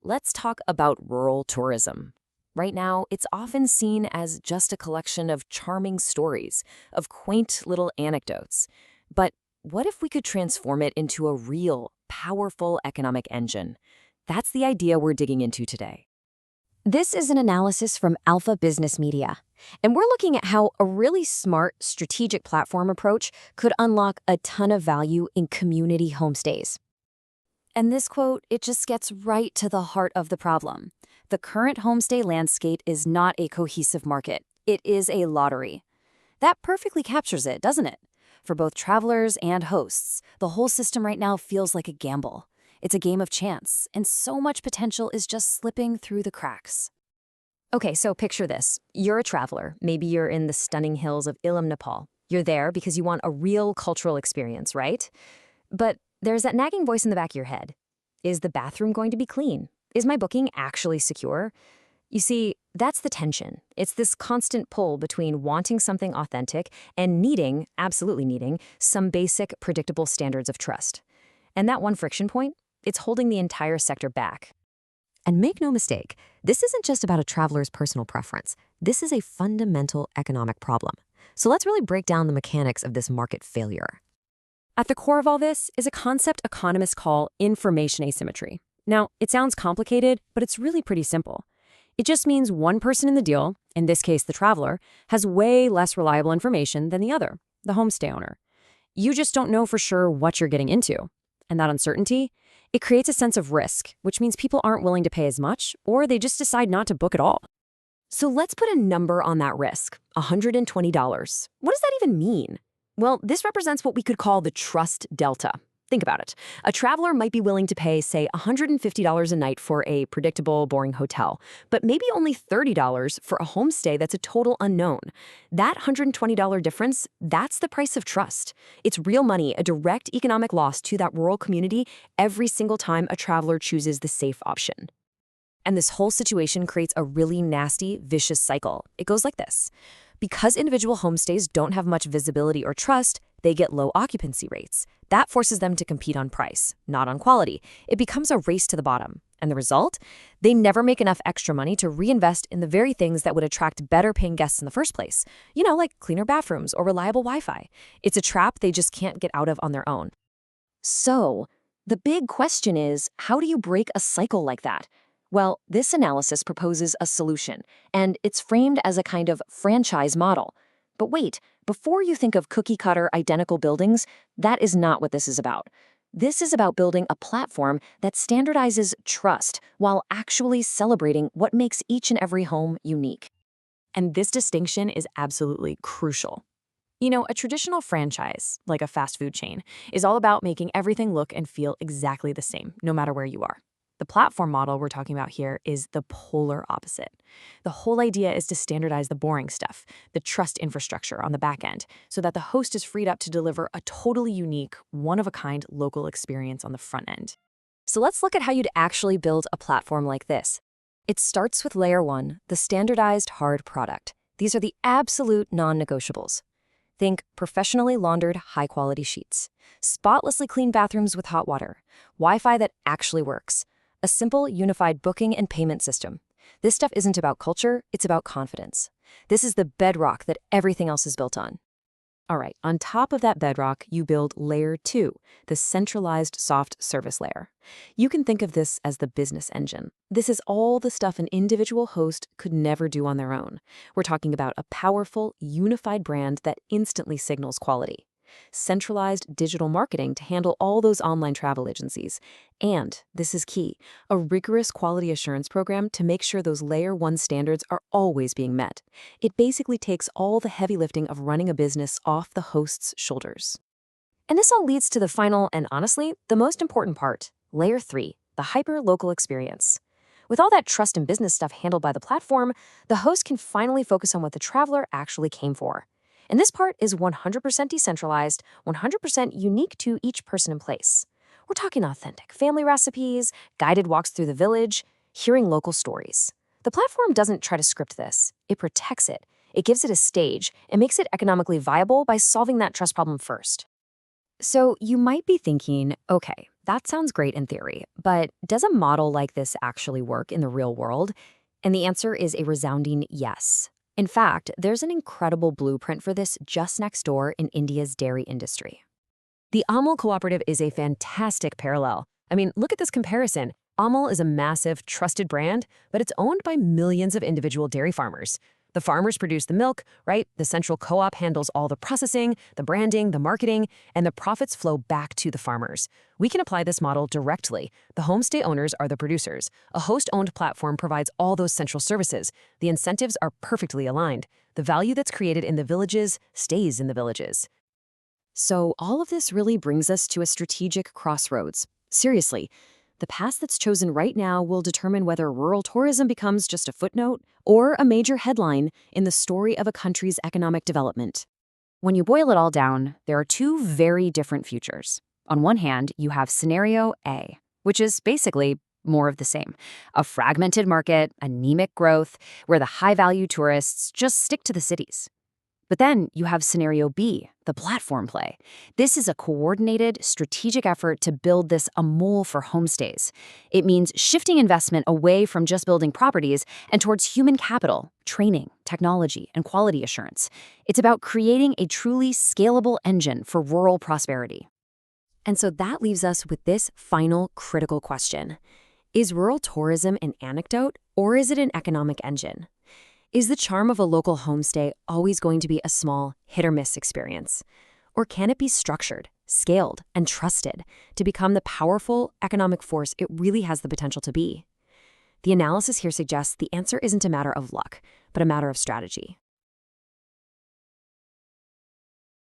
let's talk about rural tourism. Right now, it's often seen as just a collection of charming stories, of quaint little anecdotes. But what if we could transform it into a real, powerful economic engine? That's the idea we're digging into today. This is an analysis from Alpha Business Media, and we're looking at how a really smart, strategic platform approach could unlock a ton of value in community homestays. And this quote, it just gets right to the heart of the problem. The current homestay landscape is not a cohesive market. It is a lottery. That perfectly captures it, doesn't it? For both travelers and hosts, the whole system right now feels like a gamble. It's a game of chance, and so much potential is just slipping through the cracks. Okay, so picture this. You're a traveler. Maybe you're in the stunning hills of Ilam, Nepal. You're there because you want a real cultural experience, right? But there's that nagging voice in the back of your head. Is the bathroom going to be clean? Is my booking actually secure? You see, that's the tension. It's this constant pull between wanting something authentic and needing, absolutely needing, some basic, predictable standards of trust. And that one friction point, it's holding the entire sector back. And make no mistake, this isn't just about a traveler's personal preference. This is a fundamental economic problem. So let's really break down the mechanics of this market failure. At the core of all this is a concept economists call information asymmetry. Now, it sounds complicated, but it's really pretty simple. It just means one person in the deal, in this case the traveler, has way less reliable information than the other, the homestay owner. You just don't know for sure what you're getting into. And that uncertainty, it creates a sense of risk, which means people aren't willing to pay as much, or they just decide not to book at all. So let's put a number on that risk, $120. What does that even mean? Well, this represents what we could call the trust delta. Think about it. A traveler might be willing to pay, say, $150 a night for a predictable, boring hotel, but maybe only $30 for a homestay that's a total unknown. That $120 difference, that's the price of trust. It's real money, a direct economic loss to that rural community every single time a traveler chooses the safe option. And this whole situation creates a really nasty, vicious cycle. It goes like this. Because individual homestays don't have much visibility or trust, they get low occupancy rates. That forces them to compete on price, not on quality. It becomes a race to the bottom. And the result? They never make enough extra money to reinvest in the very things that would attract better paying guests in the first place. You know, like cleaner bathrooms or reliable Wi-Fi. It's a trap they just can't get out of on their own. So, the big question is, how do you break a cycle like that? Well, this analysis proposes a solution, and it's framed as a kind of franchise model. But wait, before you think of cookie-cutter identical buildings, that is not what this is about. This is about building a platform that standardizes trust while actually celebrating what makes each and every home unique. And this distinction is absolutely crucial. You know, a traditional franchise, like a fast food chain, is all about making everything look and feel exactly the same, no matter where you are. The platform model we're talking about here is the polar opposite. The whole idea is to standardize the boring stuff, the trust infrastructure on the back end, so that the host is freed up to deliver a totally unique, one-of-a-kind local experience on the front end. So let's look at how you'd actually build a platform like this. It starts with layer one, the standardized hard product. These are the absolute non-negotiables. Think professionally laundered, high-quality sheets, spotlessly clean bathrooms with hot water, Wi-Fi that actually works, a simple, unified booking and payment system. This stuff isn't about culture, it's about confidence. This is the bedrock that everything else is built on. All right, on top of that bedrock, you build layer two, the centralized soft service layer. You can think of this as the business engine. This is all the stuff an individual host could never do on their own. We're talking about a powerful, unified brand that instantly signals quality. Centralized digital marketing to handle all those online travel agencies. And, this is key, a rigorous quality assurance program to make sure those layer one standards are always being met. It basically takes all the heavy lifting of running a business off the host's shoulders. And this all leads to the final and honestly, the most important part, layer three, the hyper-local experience. With all that trust and business stuff handled by the platform, the host can finally focus on what the traveler actually came for. And this part is 100% decentralized, 100% unique to each person in place. We're talking authentic family recipes, guided walks through the village, hearing local stories. The platform doesn't try to script this. It protects it. It gives it a stage and makes it economically viable by solving that trust problem first. So you might be thinking, okay, that sounds great in theory, but does a model like this actually work in the real world? And the answer is a resounding yes. In fact, there's an incredible blueprint for this just next door in India's dairy industry. The Amul cooperative is a fantastic parallel. I mean, look at this comparison. Amul is a massive, trusted brand, but it's owned by millions of individual dairy farmers. The farmers produce the milk, right? The central co-op handles all the processing, the branding, the marketing, and the profits flow back to the farmers. We can apply this model directly. The homestay owners are the producers. A host-owned platform provides all those central services. The incentives are perfectly aligned. The value that's created in the villages stays in the villages. So all of this really brings us to a strategic crossroads. Seriously, the path that's chosen right now will determine whether rural tourism becomes just a footnote or a major headline in the story of a country's economic development. When you boil it all down, there are two very different futures. On one hand, you have scenario A, which is basically more of the same. A fragmented market, anemic growth, where the high-value tourists just stick to the cities. But then you have scenario B, the platform play. This is a coordinated, strategic effort to build this Amul for homestays. It means shifting investment away from just building properties and towards human capital, training, technology, and quality assurance. It's about creating a truly scalable engine for rural prosperity. And so that leaves us with this final critical question. Is rural tourism an anecdote, or is it an economic engine? Is the charm of a local homestay always going to be a small, hit-or-miss experience? Or can it be structured, scaled, and trusted to become the powerful economic force it really has the potential to be? The analysis here suggests the answer isn't a matter of luck, but a matter of strategy.